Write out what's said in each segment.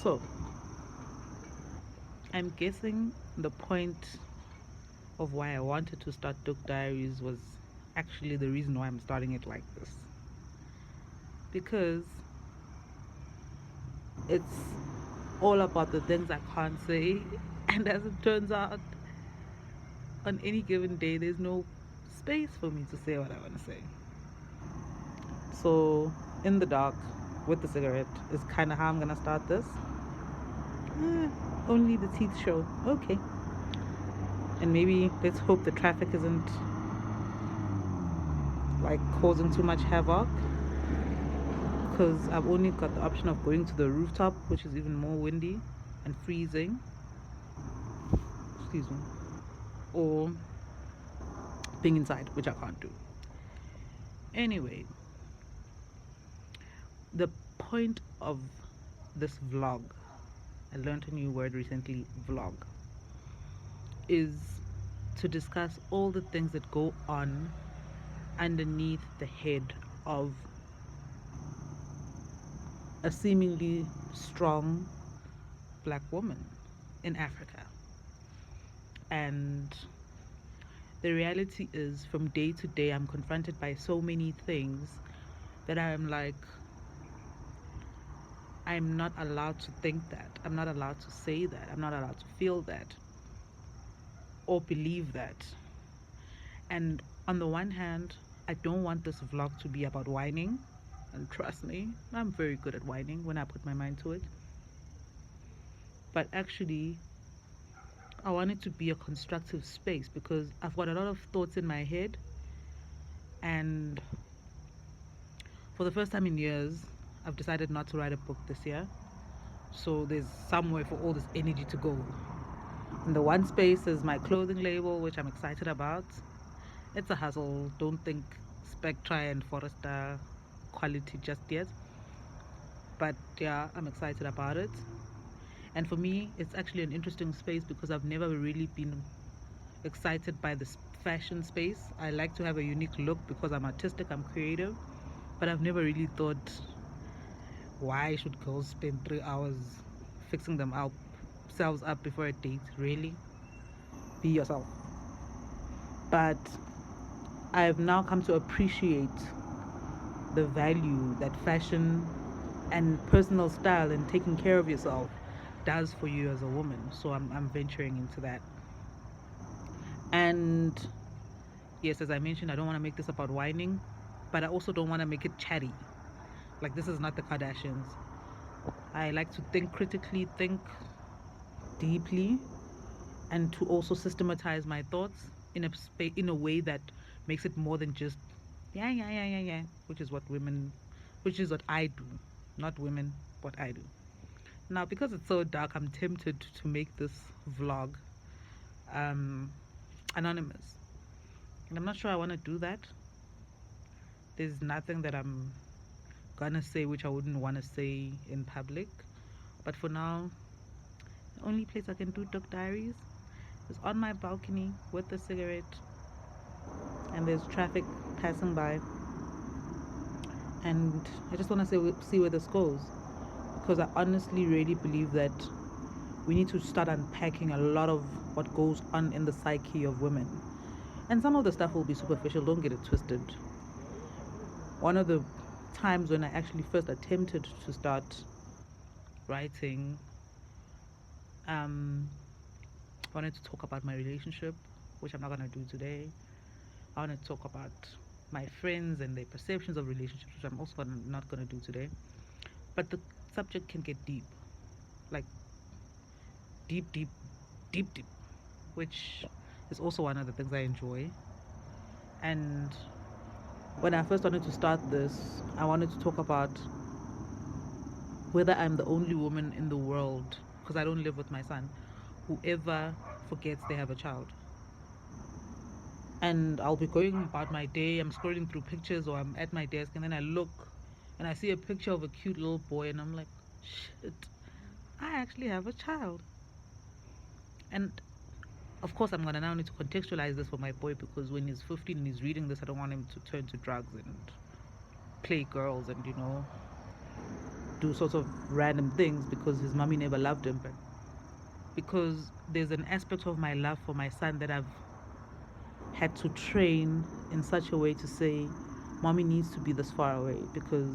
So, I'm guessing the point of why I wanted to start Doek Diaries was actually the reason why I'm starting it like this. Because it's all about the things I can't say, and as it turns out, on any given day, there's no space for me to say what I want to say. So, in the dark with the cigarette is kind of how I'm gonna start this. Eh, only the teeth show. Okay. And maybe let's hope the traffic isn't like causing too much havoc, because I've only got the option of going to the rooftop, which is even more windy and freezing. Excuse me. Or being inside, which I can't do. Anyway, the point of this vlog, I learned a new word recently, vlog, is to discuss all the things that go on underneath the head of a seemingly strong black woman in Africa. And the reality is, from day to day, I'm confronted by so many things that I'm like, I'm not allowed to think that. I'm not allowed to say that. I'm not allowed to feel that or believe that. And on the one hand, I don't want this vlog to be about whining. And trust me, I'm very good at whining when I put my mind to it. But actually, I want it to be a constructive space because I've got a lot of thoughts in my head. And for the first time in years, I've decided not to write a book this year. So there's somewhere for all this energy to go. And the one space is my clothing label, which I'm excited about. It's a hustle. Don't think Spectra and Forrester quality just yet. But yeah, I'm excited about it. And for me, it's actually an interesting space because I've never really been excited by this fashion space. I like to have a unique look because I'm artistic, I'm creative. But I've never really thought, why should girls spend 3 hours fixing themselves up before a date? Really? Be yourself. But I've now come to appreciate the value that fashion and personal style and taking care of yourself does for you as a woman. So I'm venturing into that. And yes, as I mentioned, I don't want to make this about whining, but I also don't want to make it chatty. Like, this is not the Kardashians. I like to think critically, think deeply, and to also systematize my thoughts in a way that makes it more than just yeah, which is what I do, not women, what I do. Now, because it's so dark, I'm tempted to make this vlog um, anonymous, and I'm not sure I want to do that. There's nothing that I'm gonna say which I wouldn't want to say in public, but for now, the only place I can do Doek Diaries is on my balcony with a cigarette, and there's traffic passing by, and I just want to see where this goes, because I honestly really believe that we need to start unpacking a lot of what goes on in the psyche of women. And some of the stuff will be superficial, don't get it twisted. One of the times when I actually first attempted to start writing, um, I wanted to talk about my relationship, which I'm not going to do today. I want to talk about my friends and their perceptions of relationships, which I'm also not going to do today. But the subject can get deep, like deep, deep, deep, which is also one of the things I enjoy. And when I first wanted to start this, I wanted to talk about whether I'm the only woman in the world, because I don't live with my son, whoever forgets they have a child. And I'll be going about my day, I'm scrolling through pictures, or I'm at my desk, and then I look and I see a picture of a cute little boy, and I'm like, shit, I actually have a child. And of course, I'm gonna now need to contextualize this for my boy, because when he's 15 and he's reading this, I don't want him to turn to drugs and play girls and do sorts of random things because his mommy never loved him, but because there's an aspect of my love for my son that I've had to train in such a way to say, mommy needs to be this far away because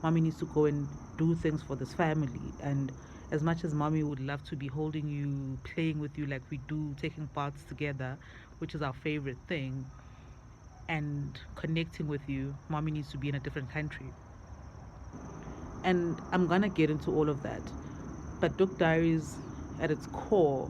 mommy needs to go and do things for this family. And as much as mommy would love to be holding you, playing with you like we do, taking parts together, which is our favorite thing, and connecting with you, mommy needs to be in a different country. And I'm gonna get into all of that. But Doek Diaries, at its core,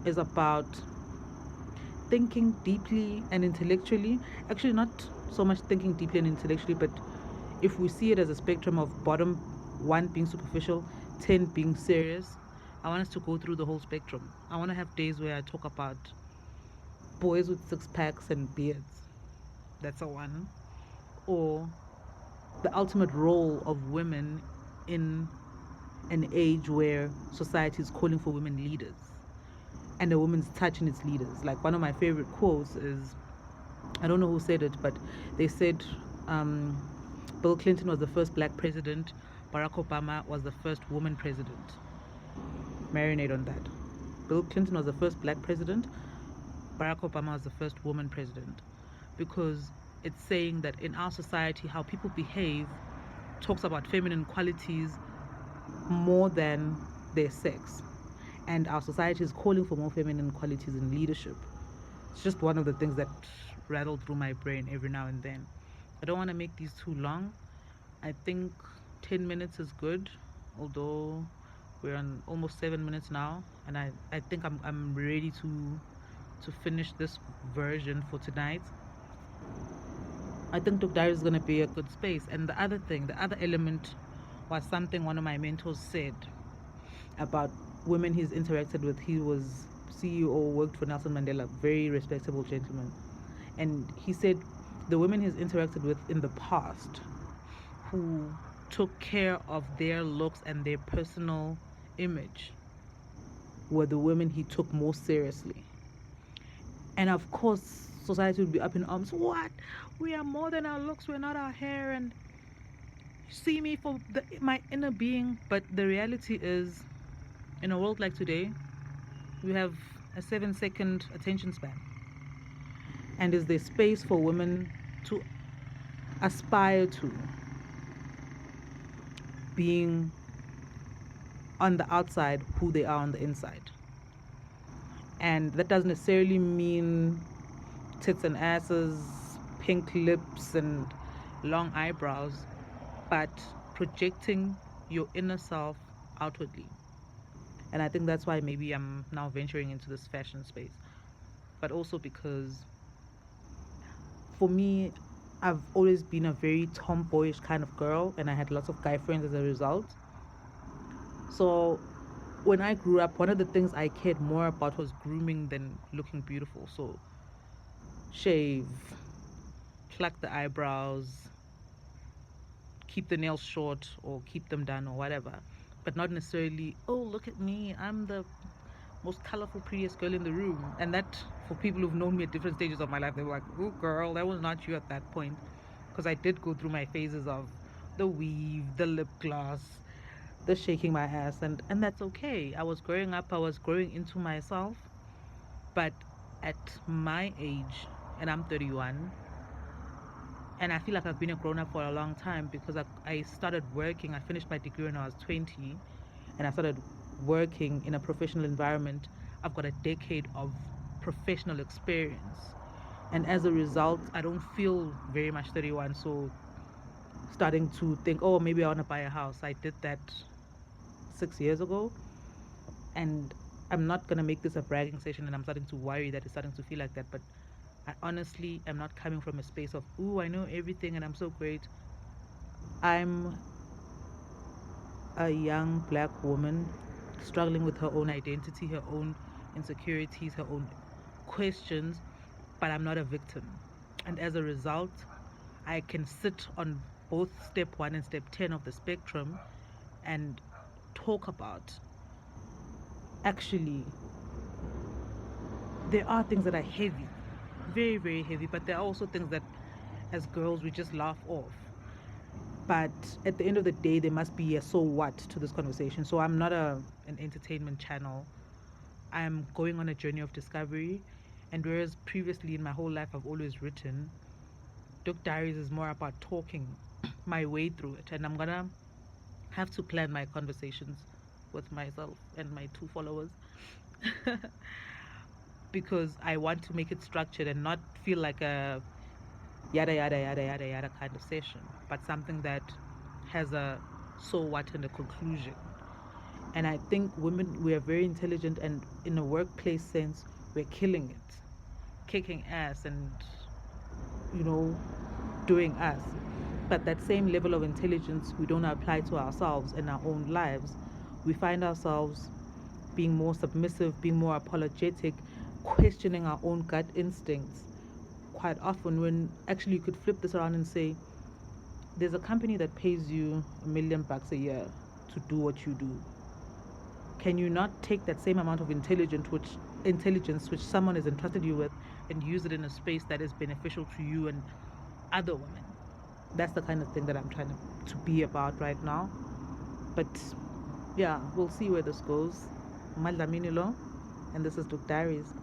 is about thinking deeply and intellectually. Actually, not so much thinking deeply and intellectually, but if we see it as a spectrum of bottom one being superficial, 10 being serious, I want us to go through the whole spectrum. I want to have days where I talk about boys with six packs and beards. That's a one. Or the ultimate role of women in an age where society is calling for women leaders and a woman's touch in its leaders. Like one of my favorite quotes is, I don't know who said it, but they said um, Bill Clinton was the first black president, Barack Obama was the first woman president. Marinate on that. Bill Clinton was the first black president, Barack Obama was the first woman president. Because it's saying that in our society, how people behave talks about feminine qualities more than their sex. And our society is calling for more feminine qualities in leadership. It's just one of the things that rattle through my brain every now and then. I don't want to make these too long. I think 10 minutes is good, although we're on almost 7 minutes now, and I think I'm ready to finish this version for tonight. I think Doek Diaries is going to be a good space. And the other thing, the other element was something one of my mentors said about women he's interacted with. He was CEO, worked for Nelson Mandela, very respectable gentleman. And he said the women he's interacted with in the past who took care of their looks and their personal image were the women he took more seriously. And of course, society would be up in arms. What? We are more than our looks, we're not our hair, and see me for my inner being. But the reality is, in a world like today, we have a 7-second attention span. And is there space for women to aspire to being on the outside who they are on the inside? And that doesn't necessarily mean tits and asses, pink lips, and long eyebrows, but projecting your inner self outwardly. And I think that's why maybe I'm now venturing into this fashion space. But also because for me, I've always been a very tomboyish kind of girl, and I had lots of guy friends as a result. So when I grew up, one of the things I cared more about was grooming than looking beautiful. So shave, pluck the eyebrows, keep the nails short or keep them done or whatever. But not necessarily, oh, look at me, I'm the most colorful, prettiest girl in the room. And that, for people who've known me at different stages of my life, they were like, oh, girl, that was not you at that point. Because I did go through my phases of the weave, the lip gloss, the shaking my ass, and that's okay. I was growing up, I was growing into myself. But at my age, and I'm 31, and I feel like I've been a grown up for a long time because I started working. I finished my degree when I was 20, and I started working in a professional environment. I've got a decade of professional experience, and as a result, I don't feel very much 31. So, starting to think, oh, maybe I want to buy a house. I did that 6 years ago, and I'm not gonna make this a bragging session, and I'm starting to worry that it's starting to feel like that, but I honestly am not coming from a space of, ooh, I know everything and I'm so great. I'm a young black woman struggling with her own identity, her own insecurities, her own questions, but I'm not a victim. And as a result, I can sit on both step 1 and step 10 of the spectrum and talk about, actually, there are things that are heavy, very, very heavy, but there are also things that as girls we just laugh off. But at the end of the day, there must be a so what to this conversation. So I'm not an entertainment channel. I'm going on a journey of discovery. And whereas previously in my whole life I've always written, Doek Diaries is more about talking my way through it. And I'm going to have to plan my conversations with myself and my two followers because I want to make it structured and not feel like a yada yada yada yada yada kind of session, but something that has a so what and a conclusion. And I think women, we are very intelligent, and in a workplace sense, we're killing it, kicking ass, and you know, doing us. But that same level of intelligence we don't apply to ourselves in our own lives. We find ourselves being more submissive, being more apologetic, questioning our own gut instincts quite often, when actually you could flip this around and say, there's a company that pays you $1 million a year to do what you do. Can you not take that same amount of intelligence which someone has entrusted you with and use it in a space that is beneficial to you and other women? That's the kind of thing that I'm trying to be about right now. But yeah, we'll see where this goes. Madlaminilo, and this is Doek Diaries.